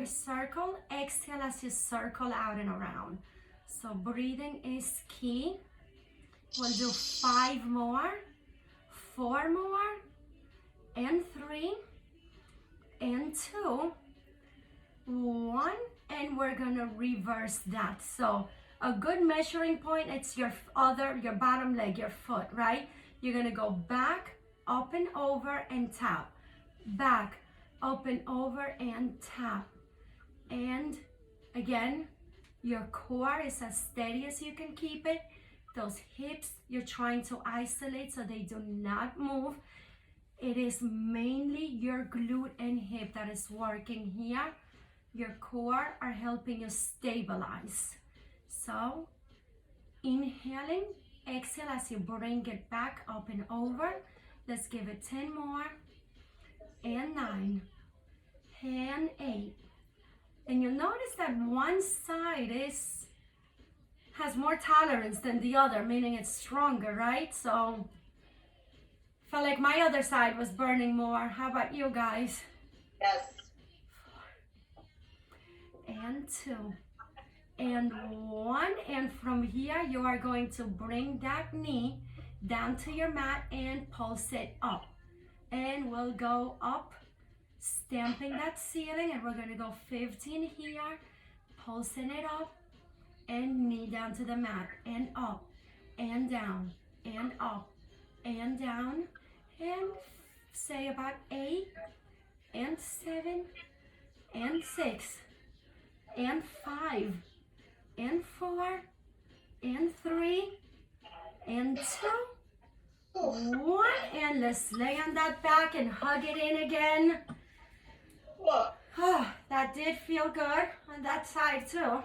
Circle, exhale as you circle out and around. So breathing is key. We'll do 5 more, 4 more, and 3, and 2, 1, and we're gonna reverse that. So a good measuring point, it's your bottom leg, your foot, right? You're gonna go back, up and over, and tap. Back, up and over, and tap. And again, your core is as steady as you can keep it. Those hips, you're trying to isolate so they do not move. It is mainly your glute and hip that is working here. Your core are helping you stabilize. So, inhaling, exhale as you bring it back up and over. Let's give it 10 more. And 9. And 8. And you'll notice that one side has more tolerance than the other, meaning it's stronger, right? So, felt like my other side was burning more. How about you guys? Yes. 4. And 2. And 1. And from here, you are going to bring that knee down to your mat and pulse it up. And we'll go up, stamping that ceiling, and we're gonna go 15 here, pulsing it up, and knee down to the mat, and up, and down, and up, and down, and say about 8, and 7, and 6, and 5, and 4, and 3, and 2, 1, and let's lay on that back and hug it in again. Oh, that did feel good on that side too.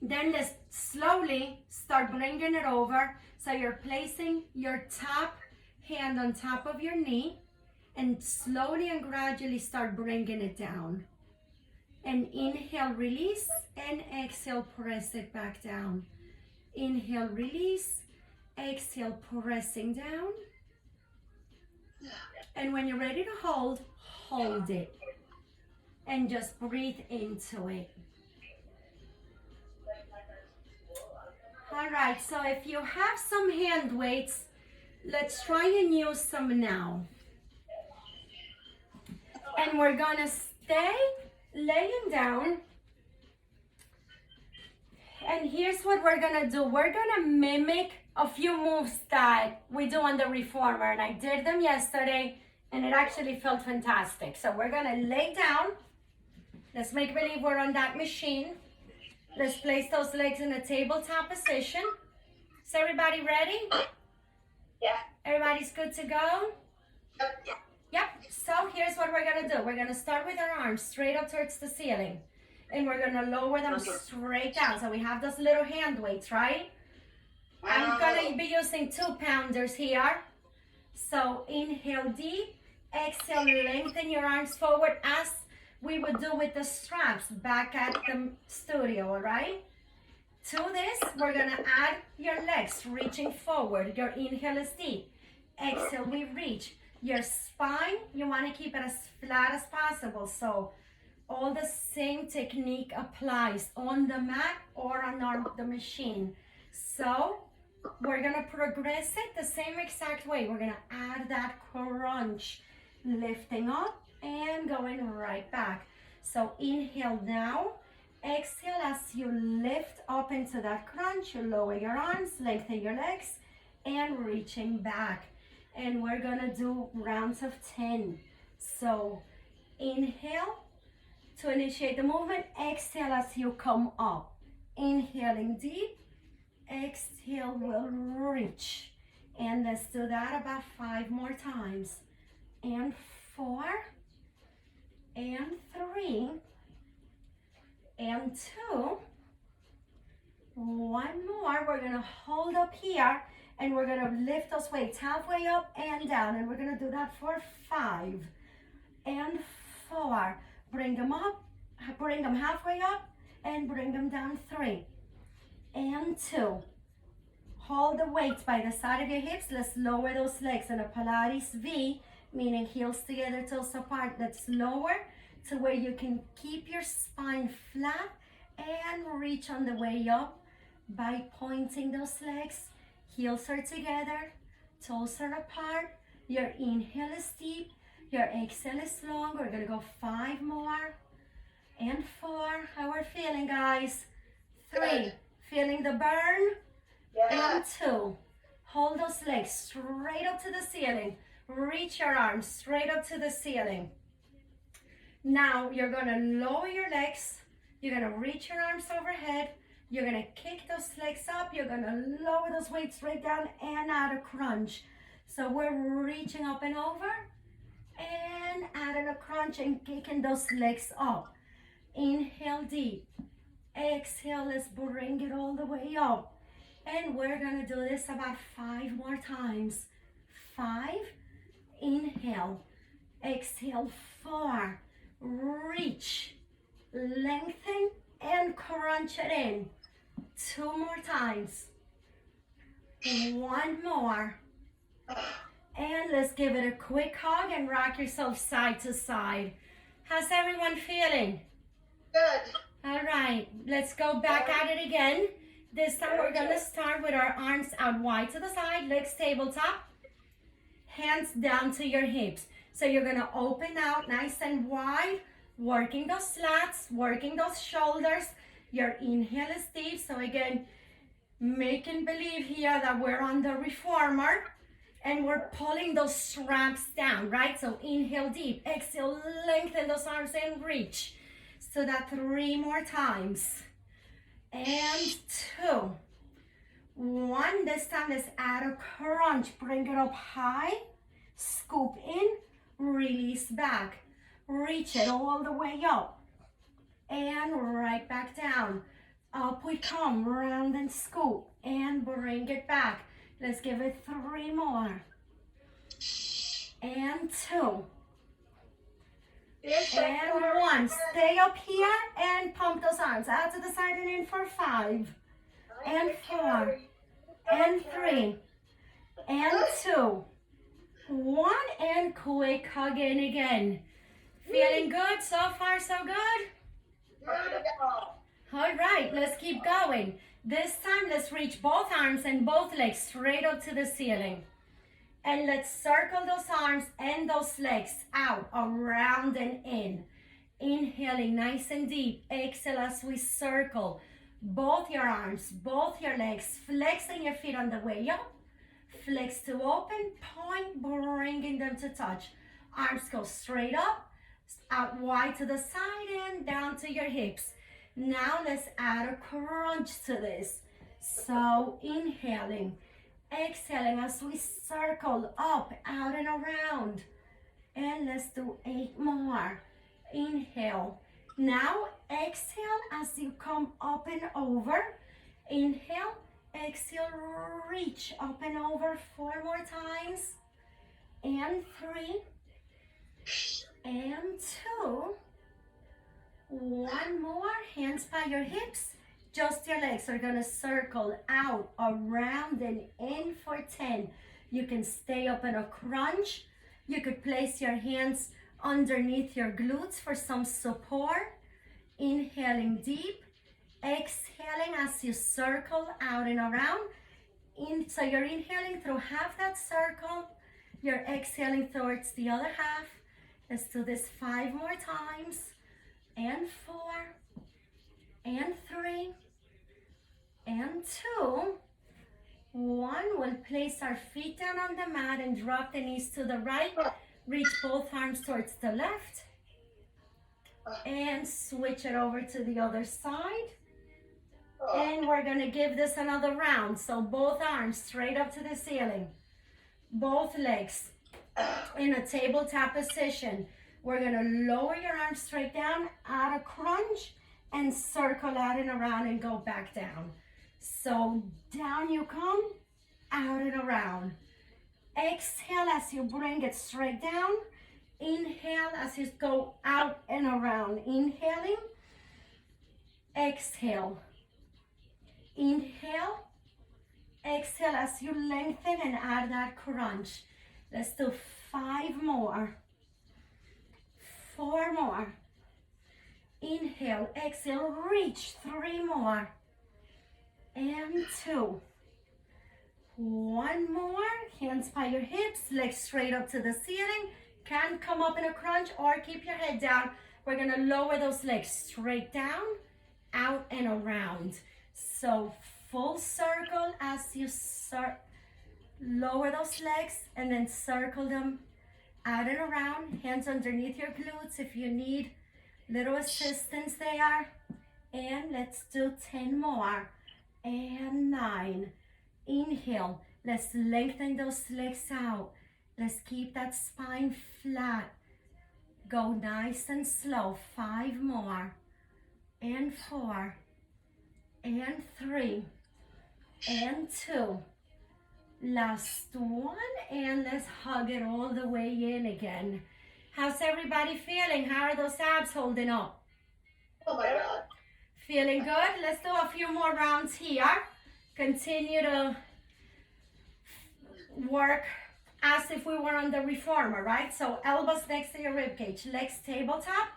Then let's slowly start bringing it over. So you're placing your top hand on top of your knee and slowly and gradually start bringing it down. And inhale, release, and exhale, press it back down. Inhale, release. Exhale, pressing down. And when you're ready to hold it. And just breathe into it. All right, so if you have some hand weights, let's try and use some now. And we're gonna stay laying down. And here's what we're gonna do. We're gonna mimic a few moves that we do on the reformer, and I did them yesterday and it actually felt fantastic. So we're gonna lay down. Let's make believe we're on that machine. Let's place those legs in a tabletop position. Is everybody ready? Yeah. Everybody's good to go? Yep. Yep, so here's what we're gonna do. We're gonna start with our arms straight up towards the ceiling. And we're gonna lower them straight down. So we have those little hand weights, right? I'm gonna be using 2-pounders here. So inhale deep, exhale, lengthen your arms forward as we would do with the straps back at the studio, all right? To this, we're gonna add your legs reaching forward. Your inhale is deep. Exhale, we reach. Your spine, you wanna keep it as flat as possible. So all the same technique applies on the mat or on the machine. So we're gonna progress it the same exact way. We're gonna add that crunch, lifting up and going right back. So inhale now, exhale as you lift up into that crunch, you lower your arms, lengthen your legs, and reaching back. And we're gonna do rounds of 10. So inhale to initiate the movement, exhale as you come up. Inhaling deep, exhale, will reach. And let's do that about 5 more times. And 4, and 3, and 2. 1 more. We're gonna hold up here and we're gonna lift those weights halfway up and down. And we're gonna do that for 5 and 4. Bring them up, bring them halfway up and bring them down. 3 and 2. Hold the weights by the side of your hips. Let's lower those legs in a Pilates V, meaning heels together, toes apart. Let's lower to where you can keep your spine flat and reach on the way up by pointing those legs. Heels are together, toes are apart. Your inhale is deep, your exhale is long. We're gonna go 5 more and 4. How we're feeling, guys? 3, Good. feeling the burn, Yeah. and 2. Hold those legs straight up to the ceiling. Reach your arms straight up to the ceiling. Now you're gonna lower your legs. You're gonna reach your arms overhead. You're gonna kick those legs up. You're gonna lower those weights right down and out of crunch. So we're reaching up and over and adding a crunch and kicking those legs up. Inhale deep. Exhale, let's bring it all the way up. And we're gonna do this about 5 more times. 5, inhale, exhale, 4, reach, lengthen, and crunch it in. 2 more times. 1 more. And let's give it a quick hug and rock yourself side to side. How's everyone feeling? Good. All right, let's go back at it again. This time we're gonna start with our arms out wide to the side, legs tabletop, hands down to your hips. So you're gonna open out nice and wide, working those slats, working those shoulders. Your inhale is deep. So again, making believe here that we're on the reformer and we're pulling those straps down, right? So inhale deep, exhale, lengthen those arms and reach. So that 3 more times. And 2, 1. This time let's add a crunch. Bring it up high, scoop in, release back. Reach it all the way up. And right back down. Up we come, round and scoop. And bring it back. Let's give it 3 more. And 2. And 1. Stay up here and pump those arms out to the side and in for 5. And 4. And 3. And 2. 1. And quick hug in again. Feeling good? So far, so good? All right, let's keep going. This time, let's reach both arms and both legs straight up to the ceiling. And let's circle those arms and those legs out, around and in. Inhaling nice and deep. Exhale as we circle both your arms, both your legs, flexing your feet on the way up. Flex to open, point, bringing them to touch. Arms go straight up, out wide to the side and down to your hips. Now let's add a crunch to this. So inhaling. Exhaling as we circle up, out and around. And let's do 8 more. Inhale. Now exhale as you come up and over. Inhale, exhale, reach up and over 4 more times. And 3. And 2. 1 more. Hands by your hips. Just your legs are gonna circle out, around and in for 10. You can stay up in a crunch. You could place your hands underneath your glutes for some support. Inhaling deep, exhaling as you circle out and around. So you're inhaling through half that circle. You're exhaling towards the other half. Let's do this 5 more times. And 4. And 3. And 2. 1. We'll place our feet down on the mat and drop the knees to the right. Reach both arms towards the left. And switch it over to the other side. And we're going to give this another round. So both arms straight up to the ceiling. Both legs in a tabletop position. We're going to lower your arms straight down, out of crunch, and circle out and around and go back down. So down you come, out and around. Exhale as you bring it straight down. Inhale as you go out and around. Inhaling. Exhale. Inhale. Exhale as you lengthen and add that crunch. Let's do 5 more. 4 more. Inhale, exhale, reach. 3 more. And 2. 1 more. Hands by your hips, legs straight up to the ceiling. Can come up in a crunch or keep your head down. We're gonna lower those legs straight down, out and around. So full circle as you lower those legs and then circle them out and around. Hands underneath your glutes if you need little assistance there. And let's do 10 more. And 9. Inhale. Let's lengthen those legs out. Let's keep that spine flat. Go nice and slow. 5 more. And 4. And 3. And 2. Last one. And let's hug it all the way in again. How's everybody feeling? How are those abs holding up? Oh my God. Feeling good? Let's do a few more rounds here. Continue to work as if we were on the reformer, right? So elbows next to your ribcage, legs tabletop.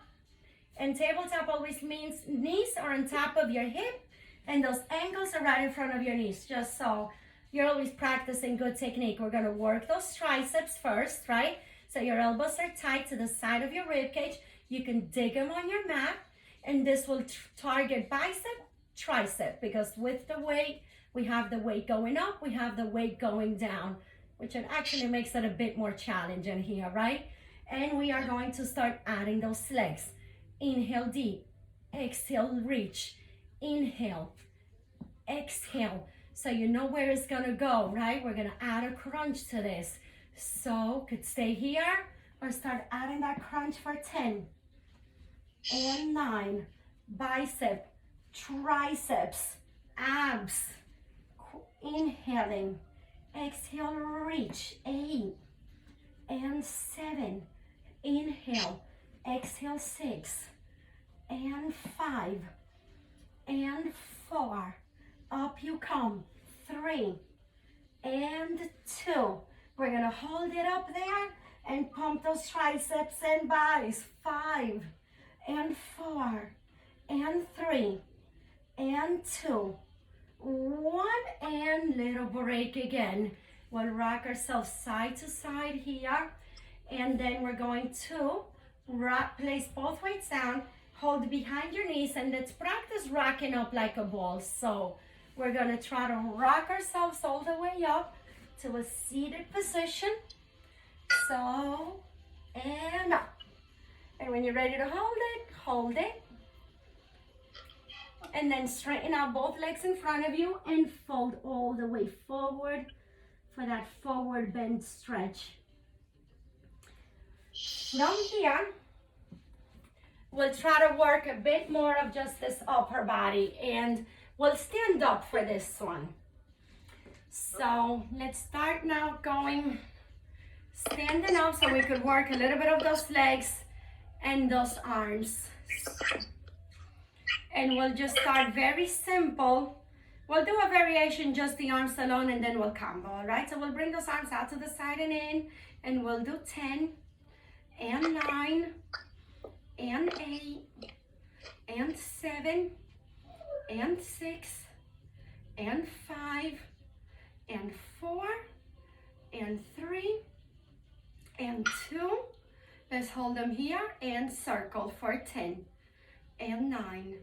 And tabletop always means knees are on top of your hip and those ankles are right in front of your knees, just so you're always practicing good technique. We're gonna work those triceps first, right? So your elbows are tight to the side of your ribcage. You can dig them on your mat, and this will target bicep, tricep, because with the weight, we have the weight going up, we have the weight going down, which it actually makes it a bit more challenging here, right? And we are going to start adding those legs. Inhale deep, exhale, reach. Inhale, exhale. So you know where it's gonna go, right? We're gonna add a crunch to this. So could stay here or start adding that crunch for 10. And 9. Bicep, triceps, abs. Inhaling. Exhale, reach. 8. And 7. Inhale. Exhale, 6. And 5. And 4. Up you come. 3. And 2. We're gonna hold it up there and pump those triceps and buys. 5. And 4. And 3. And 2. 1. And little break again. We'll rock ourselves side to side here. And then we're going to place both weights down, hold behind your knees, and let's practice rocking up like a ball. So we're gonna try to rock ourselves all the way up to a seated position. So, and up. And when you're ready to hold it. And then straighten out both legs in front of you and fold all the way forward for that forward bend stretch. From here, we'll try to work a bit more of just this upper body, and we'll stand up for this one. So let's start now standing up so we could work a little bit of those legs and those arms. And we'll just start very simple. We'll do a variation, just the arms alone, and then we'll combo, all right? So we'll bring those arms out to the side and in, and we'll do 10, and 9, and 8, and 7, and 6, and 5, and 4, and 3, and 2. Let's hold them here and circle for 10, and 9,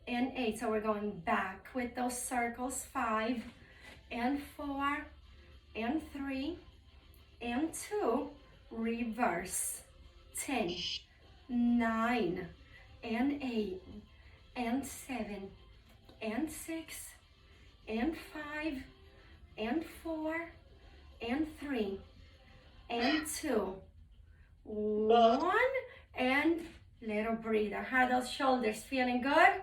and 8. So we're going back with those circles. 5, and 4, and 3, and 2. Reverse. 10, 9, and 8, and 7, and 6, and 5, and 4, and 3, and 2. 1, and little breather. How are those shoulders feeling good?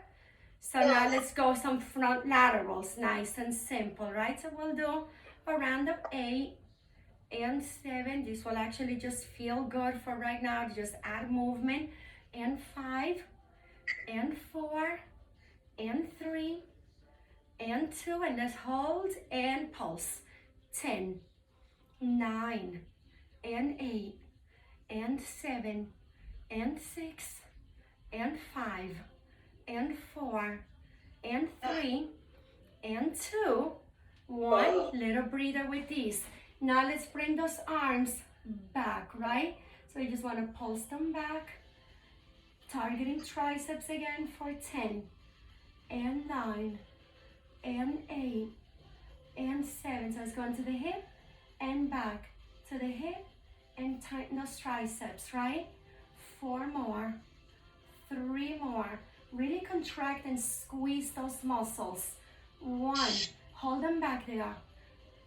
So now let's go some front laterals, nice and simple, right? So we'll do a round of 8 and 7. This will actually just feel good for right now. Just add movement. And 5, and 4, and 3, and 2. And let's hold and pulse. 10, 9, and 8, and 7, and 6, and 5 and 4 and 3 and 2. 1. Little breather with these. Now let's bring those arms back, right? So you just want to pulse them back. Targeting triceps again for 10 and 9 and 8 and 7. So it's going to the hip and back to the hip and tighten those triceps, right? 4 more, 3 more. Really contract and squeeze those muscles. 1, hold them back there.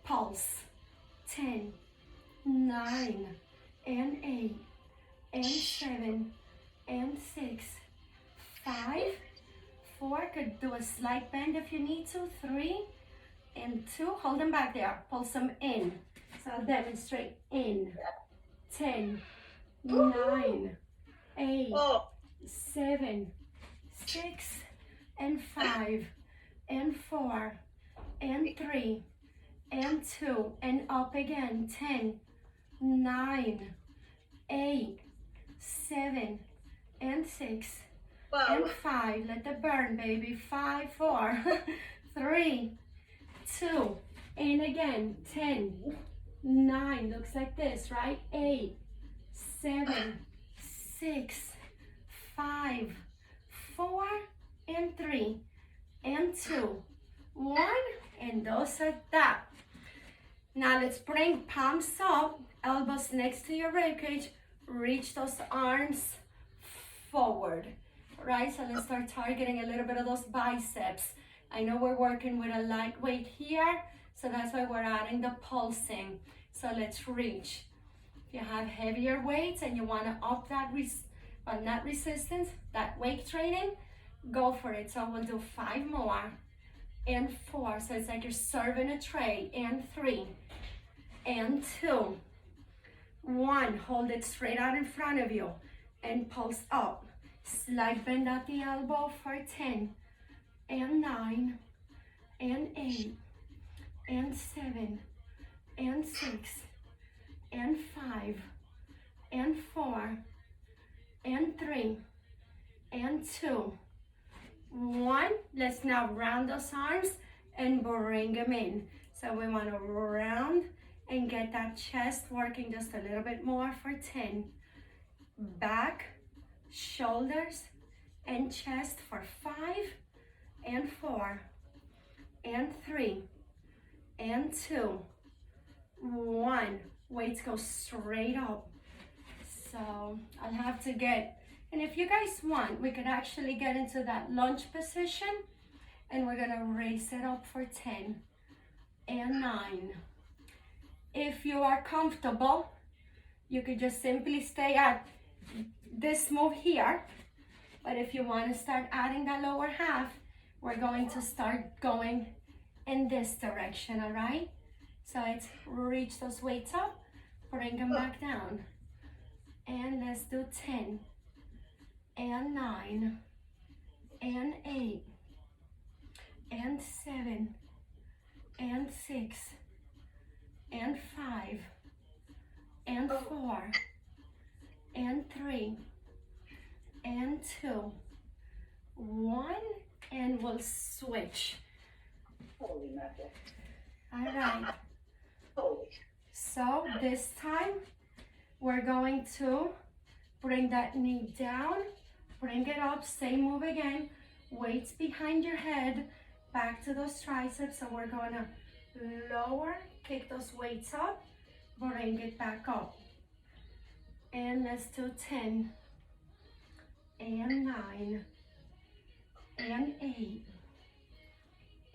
Pulse. 10, 9 and 8 and 7 and 6, 5, 4. Could do a slight bend if you need to. 3 and 2. Hold them back there. Pulse them in. So I'll demonstrate. In. 10, 9, 8, 7, 6, and 5, and 4, and 3, and 2, and up again. 10, 9, 8, 7, and 6, and 5. Let the burn, baby. 5, 4, 3, 2, and again. 10, 9. Looks like this, right? 8, 7, 6, 5, 4, and 3, and 2, 1, and those are that. Now let's bring palms up, elbows next to your ribcage. Reach those arms forward, right? So let's start targeting a little bit of those biceps. I know we're working with a light weight here, so that's why we're adding the pulsing. So let's reach. If you have heavier weights and you want to up that, not resistance, that weight training, go for it. So we'll do 5 more, and 4. So it's like you're serving a tray, and 3, and 2, 1. Hold it straight out in front of you and pulse up. Slight bend at the elbow for 10, and 9, and 8, and 7, and 6, and 5, and 4, and 3, and 2, 1. Let's now round those arms and bring them in. So we want to round and get that chest working just a little bit more for 10. Back, shoulders, and chest for 5, and 4, and 3, and 2, 1. Weights go straight up. So I'll have to get, and if you guys want, we could actually get into that lunge position, and we're gonna raise it up for 10 and 9. If you are comfortable, you could just simply stay at this move here. But if you want to start adding that lower half, we're going to start going in this direction, all right? So it's reach those weights up, bring them back down. And let's do 10, and 9, and 8, and 7, and 6, and 5, and 4, and 3, and 2, 1, and we'll switch. Holy mother. All right. Holy. So this time we're going to bring that knee down, bring it up, same move again, weights behind your head, back to those triceps. So we're going to lower, kick those weights up, bring it back up. And let's do 10, and 9, and 8,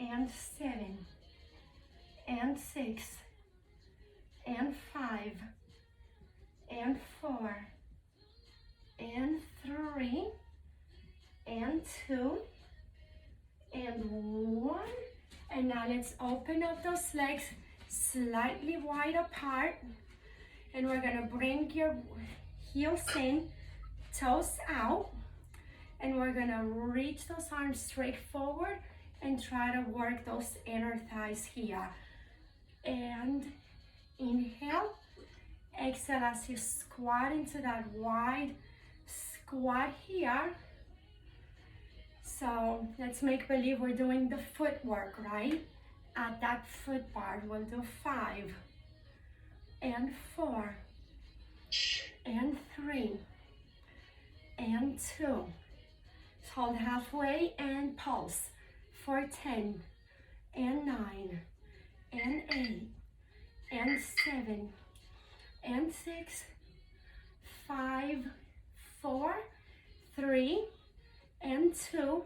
and 7, and 6, and 5, and 4, and 3, and 2, and 1. And now let's open up those legs slightly wide apart. And we're gonna bring your heels in, toes out. And we're gonna reach those arms straight forward and try to work those inner thighs here. And inhale, exhale as you squat into that wide squat here. So let's make believe we're doing the footwork, right? At that foot bar, we'll do 5 and 4 and 3 and 2. Hold halfway and pulse for 10 and 9 and 8 and 7 and 6, 5, 4, 3 and 2,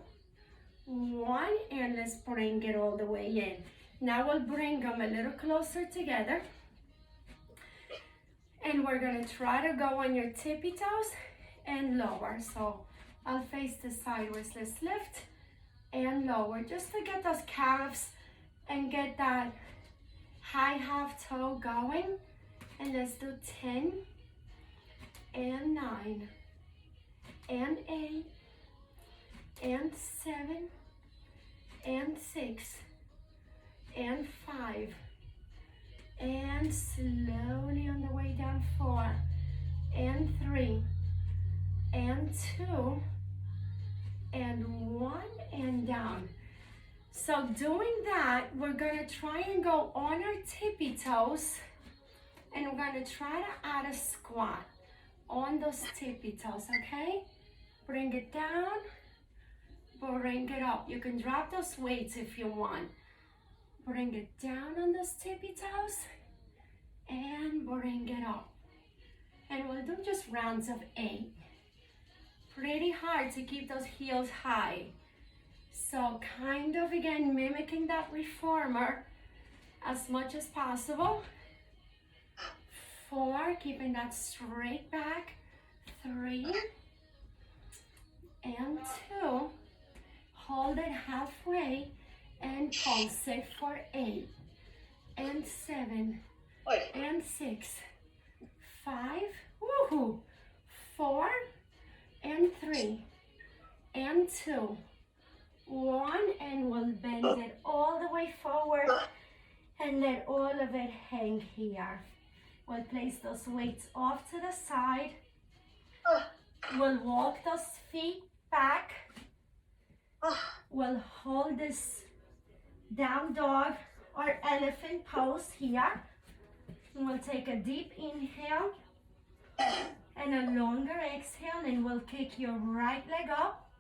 1, and let's bring it all the way in. Now we'll bring them a little closer together, and we're gonna try to go on your tippy toes and lower. So I'll face the sideways. Let's lift and lower just to get those calves and get that high half toe going. And let's do 10 and 9 and 8 and 7 and 6 and 5 and slowly on the way down 4 and 3 and 2 and 1 and down. So doing that, we're gonna try and go on our tippy toes, and we're gonna try to add a squat on those tippy toes, okay? Bring it down, bring it up. You can drop those weights if you want. Bring it down on those tippy toes and bring it up. And we'll do just rounds of 8. Pretty hard to keep those heels high. So kind of again mimicking that reformer as much as possible. 4, keeping that straight back. 3 and 2. Hold it halfway and pulse it for 8 and 7 and 6, 5, woohoo, 4 and 3 and 2, 1, and we'll bend it all the way forward and let all of it hang here. We'll place those weights off to the side. We'll walk those feet back. We'll hold this down dog or elephant pose here. And we'll take a deep inhale and a longer exhale, and we'll kick your right leg up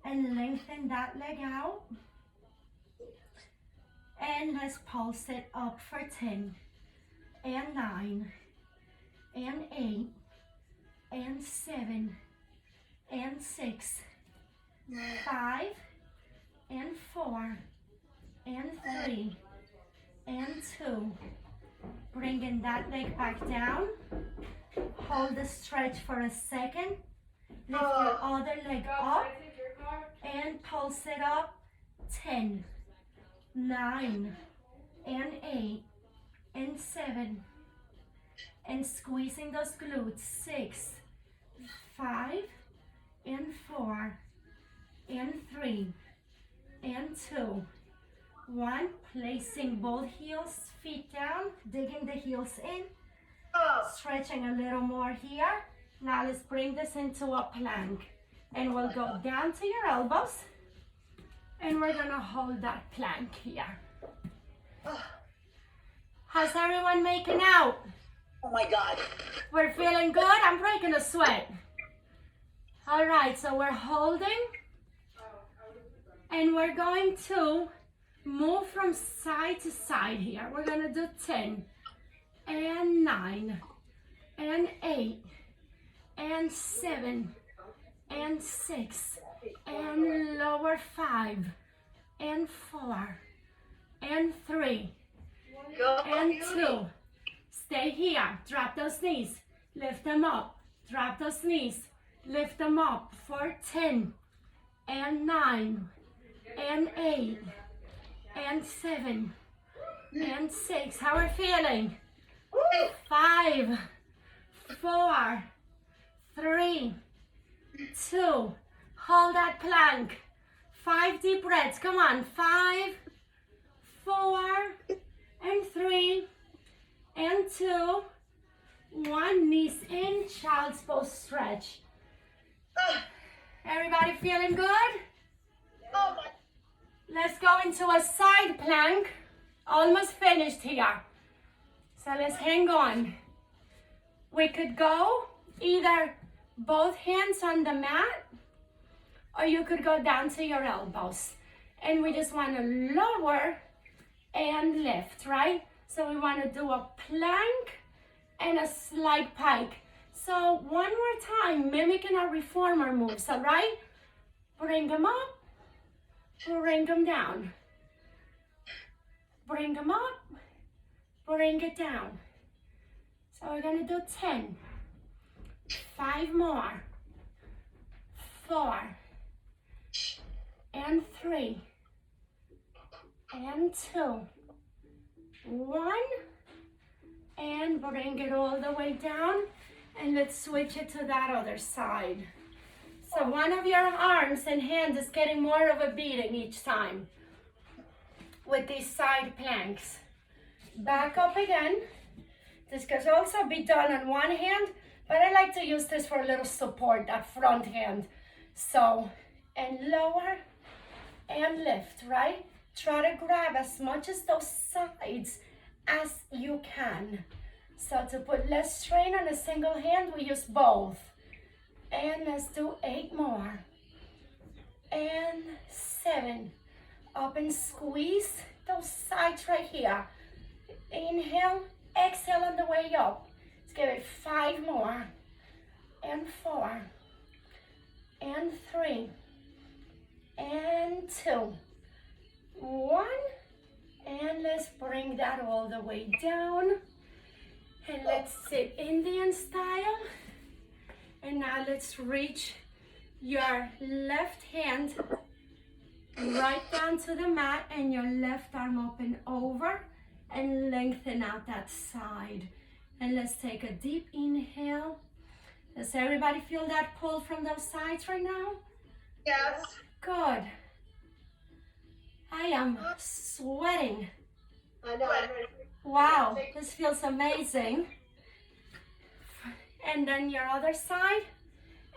and lengthen that leg out. And let's pulse it up for 10 and 9 and 8 and 7 and 6, 5 and 4 and 3 and 2. Bringing that leg back down. Hold the stretch for a second. Lift your other leg up and pulse it up. 10, 9 and 8 and 7, and squeezing those glutes. 6, 5 and 4 and 3 and 2, 1. Placing both feet down, digging the heels in, stretching a little more here. Now let's bring this into a plank, and we'll go down to your elbows, and we're gonna hold that plank here. How's everyone making out? Oh my God. We're feeling good? I'm breaking a sweat. All right, so we're holding, and we're going to move from side to side here. We're gonna do 10 and 9 and 8 and 7 and 6 and lower 5 and 4 and 3 and 2. Stay here. Drop those knees. Lift them up. Drop those knees. Lift them up for 10 and 9 and 8 and 7 and 6. How are we feeling? 5, 4, 3, 2. Hold that plank. 5 deep breaths. Come on. 5, 4, and 3, and 2, 1. Knees in, child's pose stretch. Everybody feeling good? Let's go into a side plank. Almost finished here. So let's hang on. We could go either both hands on the mat, or you could go down to your elbows. And we just want to lower and lift, right? So we want to do a plank and a slide pike. So one more time, mimicking our reformer moves, all right? Bring them up, bring them down. Bring them up, bring it down. So we're gonna do 10. 5 more. 4. And 3. And 2. 1. And bring it all the way down. And let's switch it to that other side. So one of your arms and hands is getting more of a beating each time with these side planks. Back up again. This could also be done on one hand, but I like to use this for a little support, that front hand. So, and lower and lift, right? Try to grab as much as those sides as you can. So to put less strain on a single hand, we use both. And let's do 8 more. And 7. Up and squeeze those sides right here. Inhale, exhale on the way up. Let's give it 5 more. And 4. And 3. And 2. 1. And let's bring that all the way down. And let's sit Indian style. And now let's reach your left hand right down to the mat and your left arm up and over and lengthen out that side. And let's take a deep inhale. Does everybody feel that pull from those sides right now? Yes. Good. I am sweating. I know. Wow, this feels amazing. And then your other side,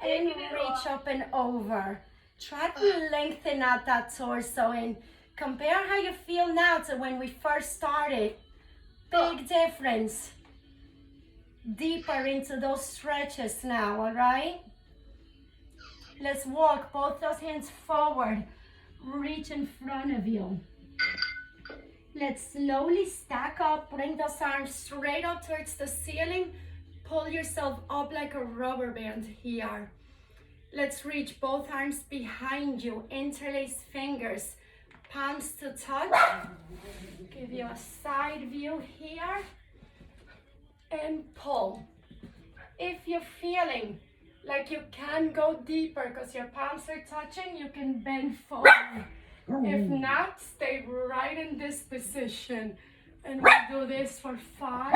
and reach up and over. Try to lengthen out that torso and compare how you feel now to when we first started. Big difference. Deeper into those stretches now, all right? Let's walk both those hands forward. Reach in front of you. Let's slowly stack up, bring those arms straight up towards the ceiling. Pull yourself up like a rubber band here. Let's reach both arms behind you, interlace fingers, palms to touch. Give you a side view here. And pull. If you're feeling like you can go deeper because your palms are touching, you can bend forward. If not, stay right in this position. And we'll do this for 5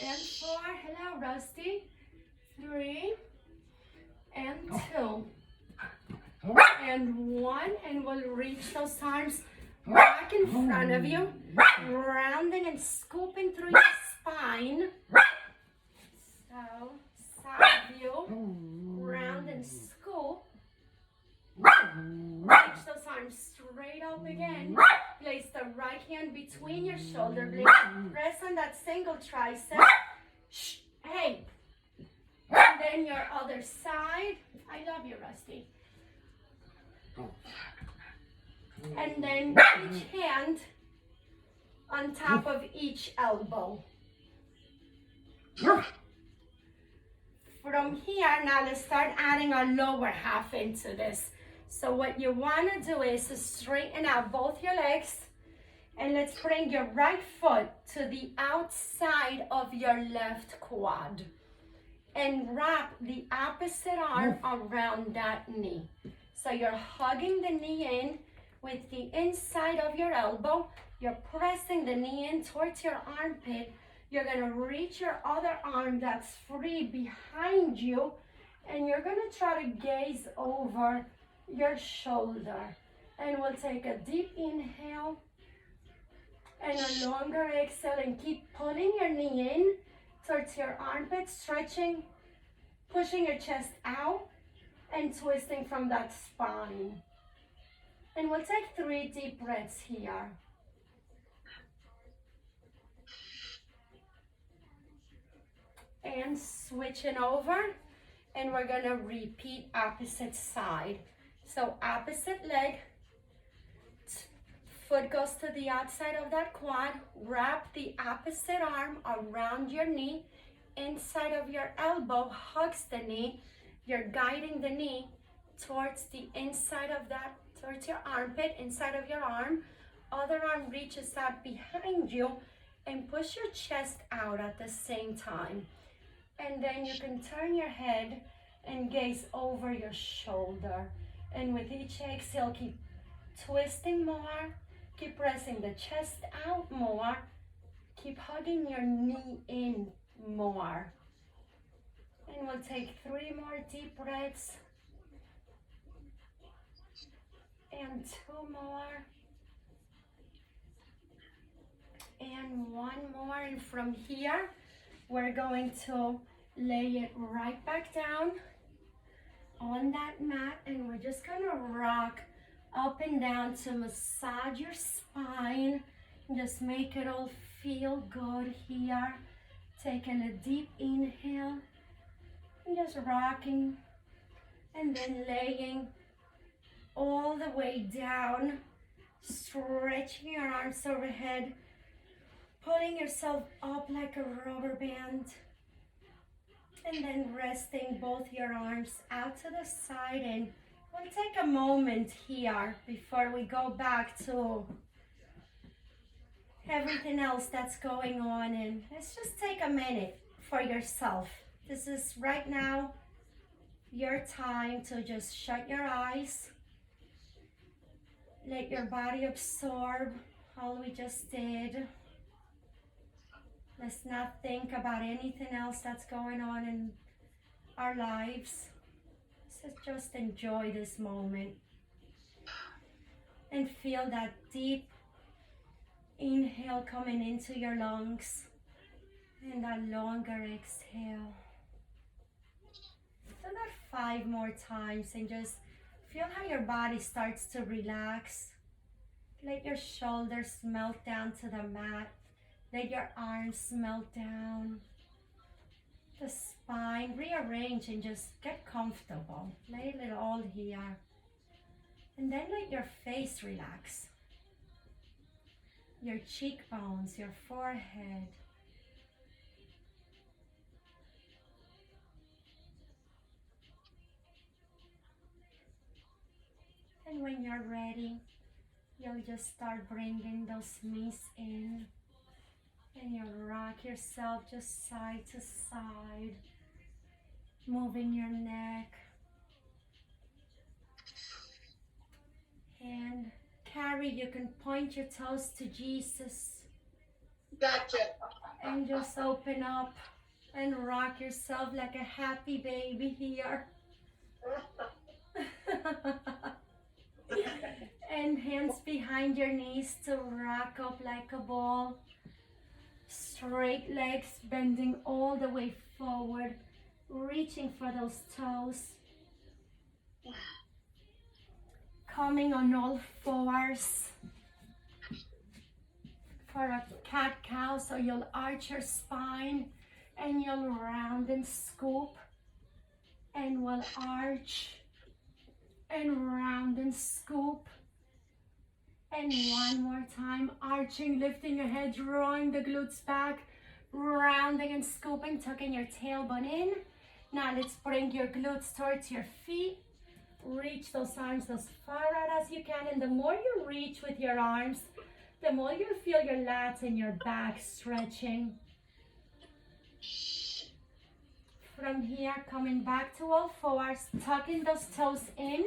and 4. Hello, Rusty. 3 and 2 and 1. And we'll reach those arms back in front of you, rounding and scooping through your spine. So, side view, round and scoop. Reach those arms straight up again. Place the right hand between your shoulder blades. Press on that single tricep. Shh, hey. And then your other side. I love you, Rusty. And then each hand on top of each elbow. From here, now let's start adding our lower half into this. So what you want to do is to straighten out both your legs, and let's bring your right foot to the outside of your left quad and wrap the opposite arm around that knee. So you're hugging the knee in with the inside of your elbow. You're pressing the knee in towards your armpit. You're going to reach your other arm that's free behind you, and you're going to try to gaze over your shoulder. And we'll take a deep inhale and a longer exhale, and keep pulling your knee in towards your armpit, stretching, pushing your chest out and twisting from that spine. And we'll take 3 deep breaths here. And switching over, and we're gonna repeat opposite side. So opposite leg, foot goes to the outside of that quad, wrap the opposite arm around your knee, inside of your elbow hugs the knee, you're guiding the knee towards the inside of that, towards your armpit, inside of your arm, other arm reaches out behind you, and push your chest out at the same time. And then you can turn your head and gaze over your shoulder. And with each exhale, keep twisting more, keep pressing the chest out more, keep hugging your knee in more. And we'll take 3 more deep breaths. And 2 more. And 1 more. And from here, we're going to lay it right back down on that mat, and we're just gonna rock up and down to massage your spine. Just make it all feel good here. Taking a deep inhale and just rocking, and then laying all the way down, stretching your arms overhead, pulling yourself up like a rubber band, and then resting both your arms out to the side. And we'll take a moment here before we go back to everything else that's going on, and let's just take a minute for yourself. This is right now your time to just shut your eyes, let your body absorb all we just did. Let's not think about anything else that's going on in our lives. Let's just enjoy this moment and feel that deep inhale coming into your lungs and that longer exhale. Do that 5 more times and just feel how your body starts to relax. Let your shoulders melt down to the mat. Let your arms melt down. The spine, rearrange and just get comfortable. Lay it all here. And then let your face relax. Your cheekbones, your forehead. And when you're ready, you'll just start bringing those knees in. And you'll rock yourself just side to side, moving your neck. And carry, you can point your toes to Jesus. Gotcha. And just open up and rock yourself like a happy baby here. And hands behind your knees to rock up like a ball. Straight legs bending all the way forward, reaching for those toes. Coming on all fours for a cat-cow, so you'll arch your spine and you'll round and scoop, and we'll arch and round and scoop. And 1 more time, arching, lifting your head, drawing the glutes back, rounding and scooping, tucking your tailbone in. Now let's bring your glutes towards your feet. Reach those arms as far out as you can, and the more you reach with your arms, the more you feel your lats and your back stretching. From here, coming back to all fours, tucking those toes in.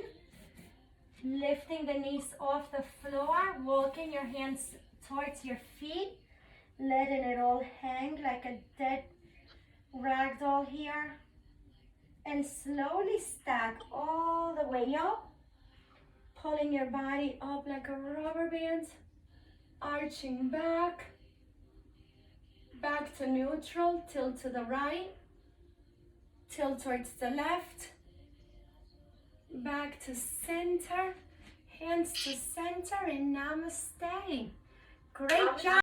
Lifting the knees off the floor, walking your hands towards your feet, letting it all hang like a dead rag doll here. And slowly stack all the way up, pulling your body up like a rubber band, arching back, back to neutral, tilt to the right, tilt towards the left, back to center, hands hands to center in namaste. Great job.